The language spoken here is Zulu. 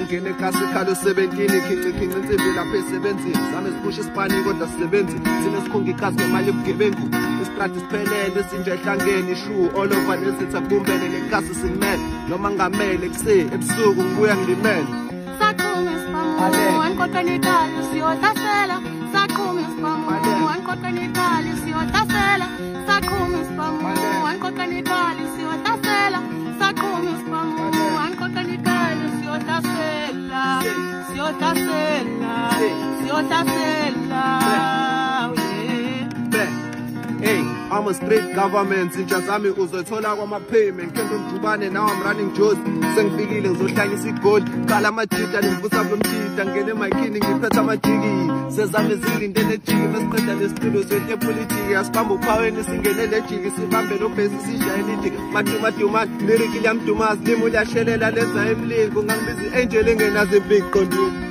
ngene ekhasi ikhalo 17 khinci insimbi lapha esebenzini zame sipusha isipani kodwa sisebenzi sinesikhunga ikhasi ngemali ebugebengu isitrati siphelele isinje ehlangene ishuwu all over nesithi akubumbene lekhasi simele noma ngamele kuse ebusuku ngibuya ngilimele saqhuma isipamu wankotha nekali siyotasela saqhuma isipamu wankotha nekali siyotasela saqhuma isipamu wankotha nekali siyotasela saqhuma isipamu wankotha nekali siyotasela Hey, I'm a street government. Sinja zami uzothola kwama-payment. Kendo mjubane, now I'm running Joes. Sengifikile ngizohlangisa igold. Kala amajita ngivusa kwemjita. Ngene emakhini ngiphetha amajiki. Sezami zilindele ejiki. Mesiqeda lesitulo swethe politiki. Asibambe uphaweni singene lejiki. Sibambe lobhesi sishayela ijiki. Maduma, lirikile yamdumazi. Limu lyashelela lenza emlingo. Ngangibizi angel engenazo impiqondweni.